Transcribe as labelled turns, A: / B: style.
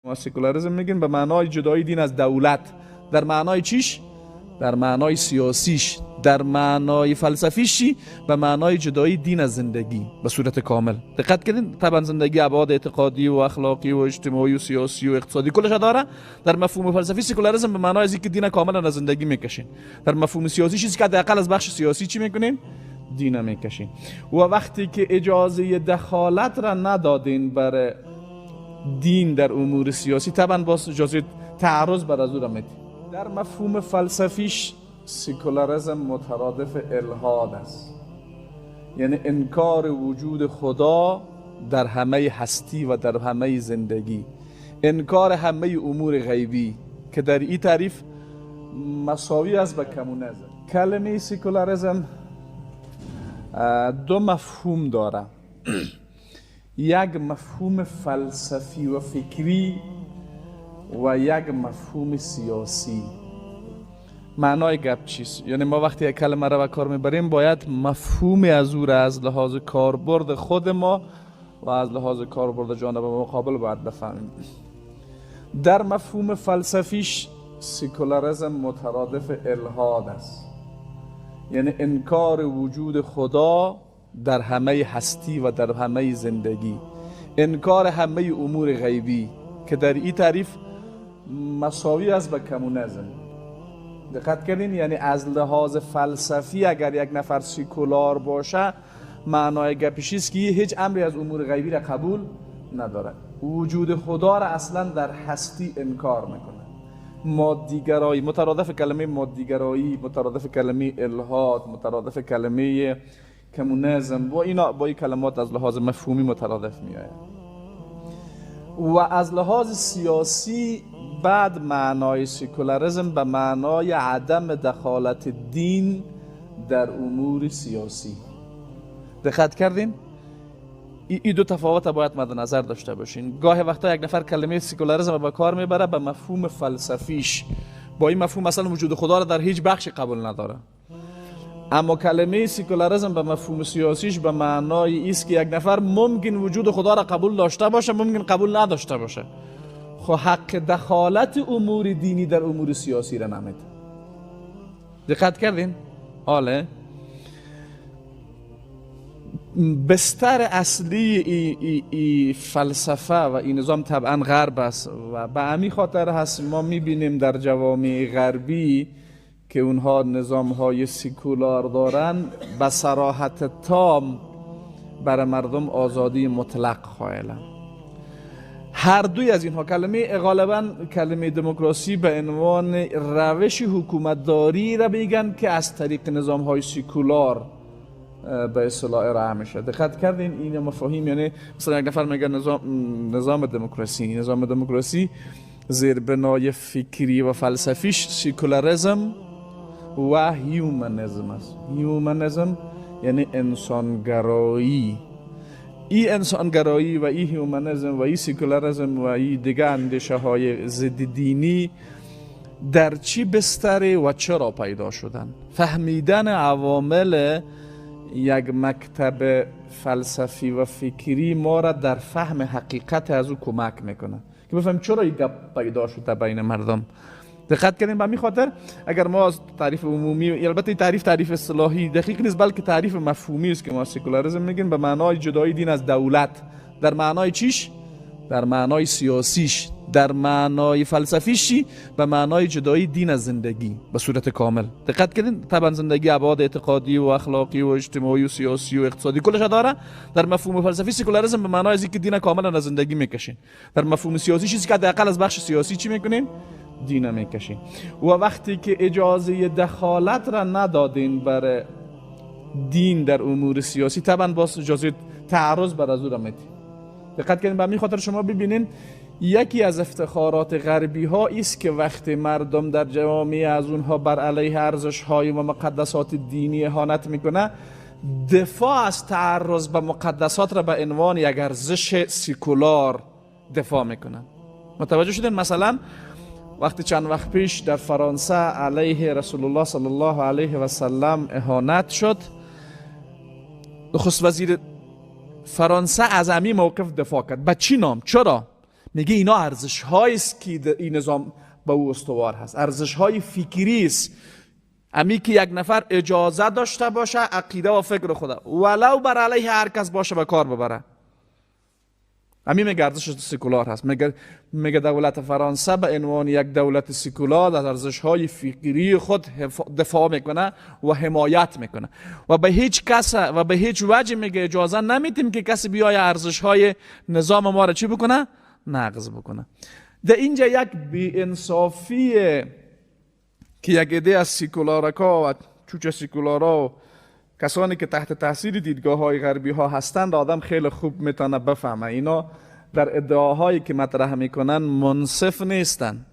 A: ما سکولاریسم میگیم به معنای جدایی دین از دولت. در معنای چیش؟ در معنای سیاسیش. در معنای فلسفیش به معنای جدایی دین از زندگی به صورت کامل. دقت کردین؟ طبعا زندگی ابعاد اعتقادی و اخلاقی و اجتماعی و سیاسی و اقتصادی کلش داره. در مفهوم فلسفی سکولاریسم به معنای از اینکه دین کاملا از زندگی میکشین. در مفهوم سیاسی چیزی که حداقل از بخش سیاسی چی میکنین؟ دین میکشین. و وقتی که اجازه دخالت را ندادین برای دین در امور سیاسی، طبعا باز اجازه تعرض بر از او را میدین. در مفهوم فلسفیش سکولاریسم مترادف الحاد است، یعنی انکار وجود خدا در همه هستی و در همه زندگی، انکار همه امور غیبی که در این تعریف مساوی است با کمونیسم. کلمه سکولاریسم دو مفهوم داره، یک مفهوم فلسفی و فکری و یک مفهوم سیاسی. معنای گپ چیست؟ یعنی ما وقتی یک کلمه را به کار میبریم باید مفهوم از او را از لحاظ کاربرد خود ما و از لحاظ کاربرد جانب مقابل باید بفهمیم. در مفهوم فلسفیش سکولاریسم مترادف الحاد است، یعنی انکار وجود خدا در همه هستی و در همه زندگی، انکار همه امور غیبی که در این تعریف مساوی است با کمونیسم. دقت کردین؟ یعنی از لحاظ فلسفی اگر یک نفر سکولار باشه معنای گپش است که هیچ امری از امور غیبی را قبول نداره، وجود خدا را اصلا در هستی انکار میکنه. مادیگرایی مترادف کلمه مادیگرایی، مترادف کلمه الحاد، مترادف کلمه کمونیسم و اینا با این کلمات از لحاظ مفهومی مترادف می آید. و از لحاظ سیاسی بعد معنای سکولاریسم به معنای عدم دخالت دین در امور سیاسی. دقت کردین؟ این دو تفاوت باید مد نظر داشته باشین. گاهی وقتا یک نفر کلمه سکولاریسم به کار میبره به مفهوم فلسفیش، با این مفهوم مثلا وجود خدا را در هیچ بخشی قبول نداره. اما کلمه سکولاریسم به مفهوم سیاسیش به معنای است که یک نفر ممکن وجود خدا را قبول داشته باشه، ممکن قبول نداشته باشه، خب حق دخالت امور دینی در امور سیاسی را نمیده. دقت کردین؟ حاله بستر اصلی ای فلسفه و این نظام طبعا غرب است و به همین خاطر هست ما میبینیم در جوامع غربی که اونها نظام های سکولار دارن به صراحت تام برای مردم آزادی مطلق قائلن. هر دوی از اینها کلمه غالبا کلمه دموکراسی به عنوان روش حکومتداری را بگن که از طریق نظام های سکولار به اصطلاح ارائه میشه. دقت کردین این مفاهیم؟ یعنی مثلا یک نفر میگه نظام دموکراسی زیربنای فکری و فلسفیش سکولاریسم و هیومنیسم است. هیومنیسم یعنی انسانگرایی. این انسانگرایی و این هیومنیسم و این سکولاریسم و این دیگه اندیشه های ضد دینی در چی بستره و چرا پیدا شدن؟ فهمیدن عوامل یک مکتب فلسفی و فکری ما را در فهم حقیقت از او کمک میکنه که بفهمیم چرا این گپ پیدا شده بین مردم. دقت کردین؟ به همین خاطر اگر ما از تعریف عمومی، البته تعریف اصطلاحی دقیق نیست بلکه تعریف مفهومی است که ما سکولاریسم میگیم به معنای جدایی دین از دولت. در معنای چیش؟ در معنای سیاسیش. در معنای فلسفیش به معنای جدایی دین از زندگی به صورت کامل. دقت کردین؟ طبعا زندگی ابعاد اعتقادی و اخلاقی و اجتماعی و سیاسی و اقتصادی کلش داره. در مفهوم فلسفی سکولاریسم به معنای از اینکه دین کاملا از زندگی میکشین. در مفهوم سیاسی چیزی که حداقل از بخش سیاسی چی میکنین؟ دین میکشین. و وقتی که اجازه دخالت را ندادین برای دین در امور سیاسی، طبعا باز اجازه تعرض بر از او را میدین. دقت کردین؟ به همین خاطر شما ببینین یکی از افتخارات غربی ها است که وقتی مردم در جوامع از اونها بر علیه ارزش های و مقدسات دینی اهانت میکنه، دفاع از تعرض به مقدسات را به عنوان یک ارزش سکولار دفاع میکنن. متوجه شدین؟ مثلا وقتی چند وقت پیش در فرانسه علیه رسول الله صلی الله علیه و سلم اهانت شد، نخست وزیر فرانسه از همین موقف دفاع کرد. به چی نام؟ چرا؟ میگه اینا ارزش هایی است که این نظام به او استوار هست، ارزش های فکری است. امی که یک نفر اجازه داشته باشه عقیده و فکر خدا ولو بر علیه هر کس باشه به کار ببره. امی میگه ارزش سکولار هست. میگه دولت فرانسه به عنوان یک دولت سکولار از ارزش های فکری خود دفاع میکنه و حمایت میکنه و به هیچ کس و به هیچ وجه میگه اجازه نمیدیم که کسی بیای ارزش های نظام ما را چی بکنه؟ نقض بکنه. در اینجا یک بی‌انصافی که یک ایده از سکولارکا و چوچه سکولارا و کسانی که تحت تاثیر دیدگاه های غربی ها هستند آدم خیلی خوب میتونه بفهمه. اینا در ادعاهایی که مطرح میکنن منصف نیستن.